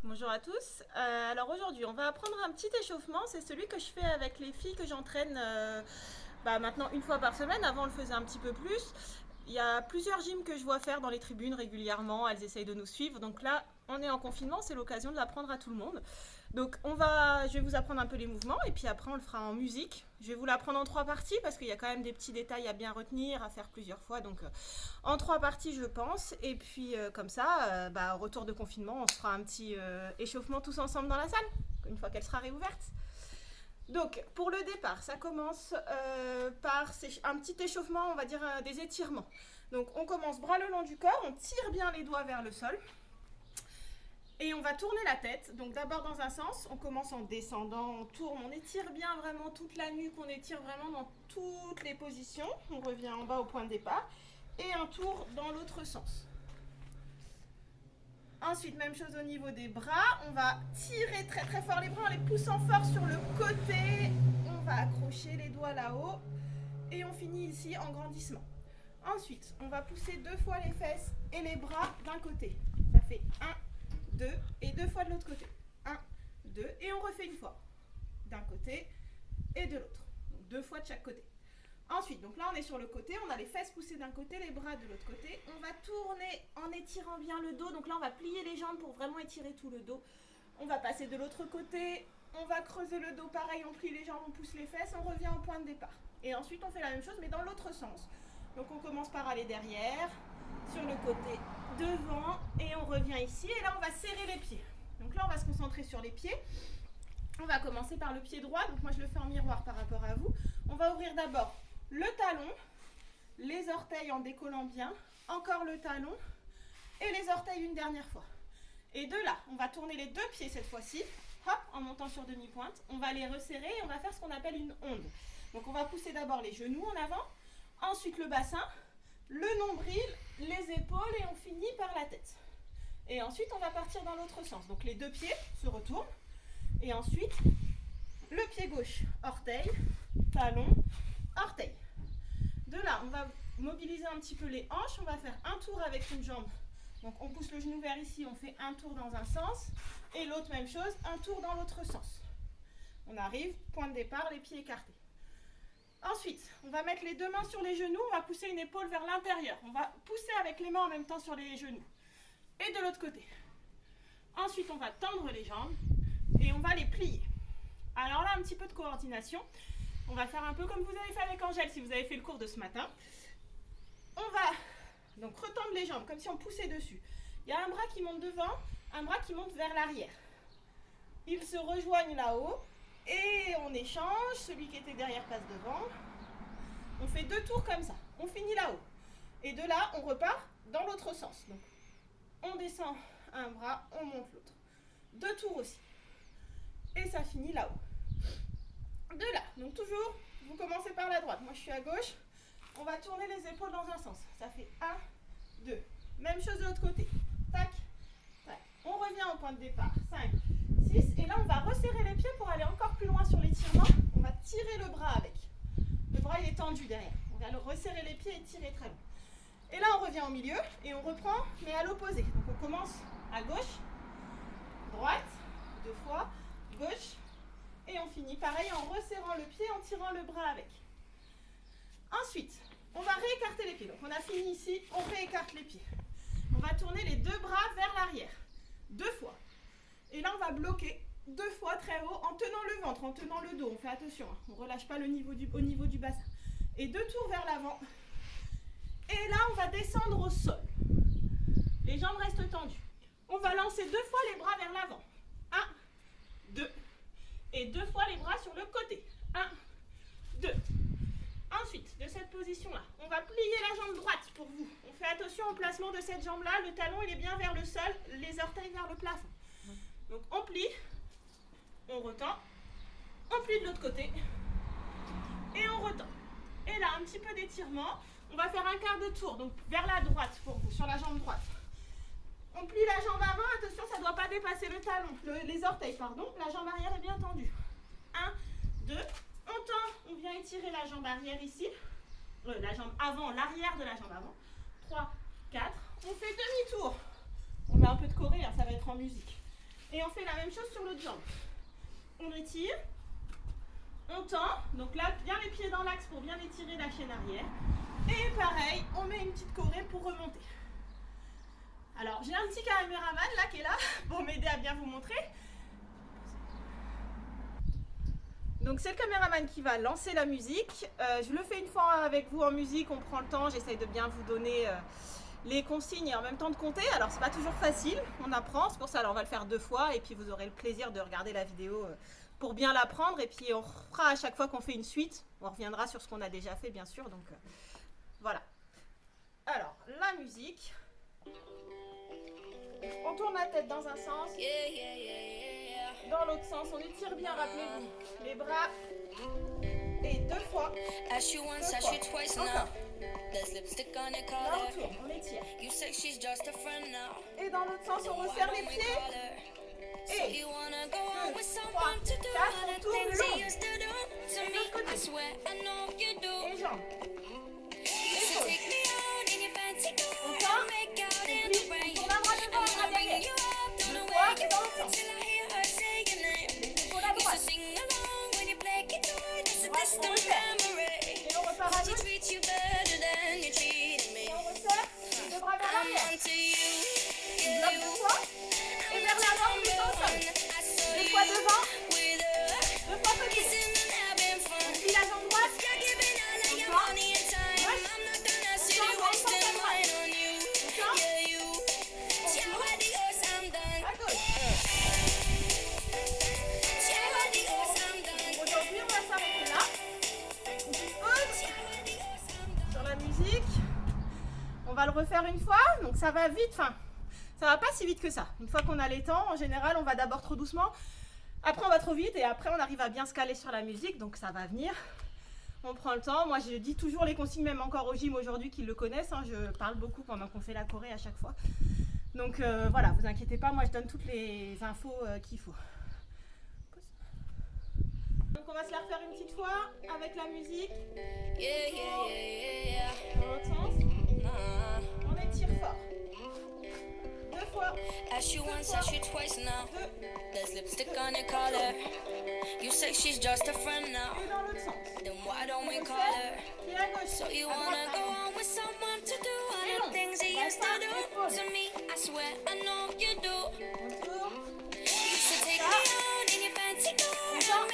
Bonjour à tous. Alors aujourd'hui, on va apprendre un petit échauffement. C'est celui que je fais avec les filles que j'entraîne maintenant une fois par semaine. Avant, on le faisait un petit peu plus. Il y a plusieurs gyms que je vois faire dans les tribunes régulièrement. Elles essayent de nous suivre. Donc là, on est en confinement. C'est l'occasion de l'apprendre à tout le monde. Donc je vais vous apprendre un peu les mouvements et puis après on le fera en musique. Je vais vous l'apprendre en trois parties parce qu'il y a quand même des petits détails à bien retenir, à faire plusieurs fois. Donc en trois parties je pense. Et puis comme ça, au retour de confinement, on se fera un petit échauffement tous ensemble dans la salle, une fois qu'elle sera réouverte. Donc pour le départ, ça commence par un petit échauffement, on va dire des étirements. Donc on commence bras le long du corps, on tire bien les doigts vers le sol. Et on va tourner la tête. Donc d'abord dans un sens, on commence en descendant, on tourne, on étire bien vraiment toute la nuque, on étire vraiment dans toutes les positions. On revient en bas au point de départ. Et un tour dans l'autre sens. Ensuite, même chose au niveau des bras. On va tirer très très fort les bras en les poussant fort sur le côté. On va accrocher les doigts là-haut. Et on finit ici en grandissement. Ensuite, on va pousser deux fois les fesses et les bras d'un côté. Ça fait 1, 2 et deux fois de l'autre côté. 1, 2 et on refait une fois. D'un côté et de l'autre. Donc deux fois de chaque côté. Ensuite, donc là on est sur le côté, on a les fesses poussées d'un côté, les bras de l'autre côté. On va tourner en étirant bien le dos. Donc là on va plier les jambes pour vraiment étirer tout le dos. On va passer de l'autre côté, on va creuser le dos, pareil, on plie les jambes, on pousse les fesses, on revient au point de départ. Et ensuite on fait la même chose mais dans l'autre sens. Donc on commence par aller derrière, sur le côté, devant, et on revient ici. Et là on va serrer les pieds. Donc là on va se concentrer sur les pieds. On va commencer par le pied droit, donc moi je le fais en miroir par rapport à vous. On va ouvrir d'abord le talon, les orteils en décollant bien, encore le talon, et les orteils une dernière fois. Et de là, on va tourner les deux pieds cette fois-ci, hop, en montant sur demi-pointe. On va les resserrer et on va faire ce qu'on appelle une onde. Donc on va pousser d'abord les genoux en avant, ensuite le bassin, le nombril, les épaules et on finit par la tête. Et ensuite on va partir dans l'autre sens. Donc les deux pieds se retournent et ensuite le pied gauche, orteil, talon, orteil. De là, on va mobiliser un petit peu les hanches. On va faire un tour avec une jambe. Donc on pousse le genou vers ici, on fait un tour dans un sens. Et l'autre même chose, un tour dans l'autre sens. On arrive, point de départ, les pieds écartés. Ensuite, on va mettre les deux mains sur les genoux. On va pousser une épaule vers l'intérieur. On va pousser avec les mains en même temps sur les genoux. Et de l'autre côté. Ensuite, on va tendre les jambes. Et on va les plier. Alors là, un petit peu de coordination. On va faire un peu comme vous avez fait avec Angèle si vous avez fait le cours de ce matin. On va donc retendre les jambes comme si on poussait dessus. Il y a un bras qui monte devant, un bras qui monte vers l'arrière. Ils se rejoignent là-haut et on échange. Celui qui était derrière passe devant. On fait deux tours comme ça. On finit là-haut. Et de là, on repart dans l'autre sens. Donc, on descend un bras, on monte l'autre. Deux tours aussi. Et ça finit là-haut. De là, donc toujours, vous commencez par la droite, moi je suis à gauche, on va tourner les épaules dans un sens, ça fait 1, 2, même chose de l'autre côté, tac, tac, on revient au point de départ, 5, 6, et là on va resserrer les pieds pour aller encore plus loin sur l'étirement, on va tirer le bras avec, le bras il est tendu derrière, on va resserrer les pieds et tirer très loin. Et là on revient au milieu et on reprend, mais à l'opposé, donc on commence à gauche, droite, deux fois, gauche, et on finit pareil en resserrant le pied, en tirant le bras avec. Ensuite, on va réécarter les pieds. Donc on a fini ici, on réécarte les pieds. On va tourner les deux bras vers l'arrière. Deux fois. Et là, on va bloquer deux fois très haut en tenant le ventre, en tenant le dos. On fait attention, hein. On ne relâche pas au niveau du bassin. Et deux tours vers l'avant. Et là, on va descendre au sol. Les jambes restent tendues. On va lancer deux fois les bras vers l'avant. 1, 2. Et deux fois les bras sur le côté. 1, 2. Ensuite, de cette position-là, on va plier la jambe droite pour vous. On fait attention au placement de cette jambe-là. Le talon, il est bien vers le sol, les orteils vers le plafond. Donc, on plie, on retend, on plie de l'autre côté et on retend. Et là, un petit peu d'étirement. On va faire un quart de tour, donc vers la droite pour vous, sur la jambe droite. On plie la jambe avant, attention, ça ne doit pas dépasser le talon, les orteils, pardon. La jambe arrière est bien tendue. 1, 2, on tend, on vient étirer la jambe arrière ici. La jambe avant, l'arrière de la jambe avant. 3, 4, on fait demi-tour. On met un peu de choré, hein, ça va être en musique. Et on fait la même chose sur l'autre jambe. On étire, on tend, donc là bien les pieds dans l'axe pour bien étirer la chaîne arrière. Et pareil, on met une petite choré pour remonter. Alors j'ai un petit caméraman là qui est là pour m'aider à bien vous montrer. Donc c'est le caméraman qui va lancer la musique. Je le fais une fois avec vous en musique, on prend le temps, j'essaye de bien vous donner les consignes et en même temps de compter. Alors c'est pas toujours facile, on apprend, c'est pour ça alors on va le faire 2 fois et puis vous aurez le plaisir de regarder la vidéo pour bien l'apprendre. Et puis on fera à chaque fois qu'on fait une suite, on reviendra sur ce qu'on a déjà fait bien sûr. Donc voilà. Alors la musique, on tourne la tête dans un sens. Dans l'autre sens, on étire bien, rappelez-vous, les bras. Et 2 fois. 2 fois. Encore. Là, on tourne, on étire. Et dans l'autre sens, on resserre les pieds. Et 2, 3, 4, on tourne long. Et de l'autre côté. Et jambes. Épaules. On tend. Et puis, on tourne un bras devant, un bras derrière. 2 fois, et dans l'autre sens. À droite. Droite, on resserre. Et on repart à gauche. Et on resserre. 2 bras vers l'arrière. On bloque 2 fois. Et vers l'avant, on descend au sol. 2 fois devant. 2 fois côté. On plie la jambe droite. On tend. Gauche. On tend, on sort à droite. On tend. On tourne. À gauche. Aujourd'hui, on va s'arrêter là. Une petite pause sur la musique. On va le refaire une fois. Donc ça va vite. Enfin, ça va pas si vite que ça. Une fois qu'on a les temps, en général, on va d'abord trop doucement. Après, on va trop vite. Et après, on arrive à bien se caler sur la musique. Donc ça va venir. On prend le temps. Moi, je dis toujours les consignes, même encore au gym aujourd'hui, qu'ils le connaissent. Hein. Je parle beaucoup pendant qu'on fait la choré à chaque fois. Donc voilà, vous inquiétez pas. Moi, je donne toutes les infos qu'il faut. Donc on va se la refaire une petite fois avec la musique. Dans l'autre sens. On étire fort. 2 fois. 2 fois. 2. Et dans l'autre sens. On resserre. Pied à gauche. À droite. Et long. Bassin, épaule. On tourne. Ça. On tend.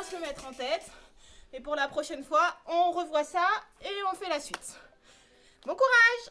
Se le mettre en tête et pour la prochaine fois on revoit ça et on fait la suite. Bon courage!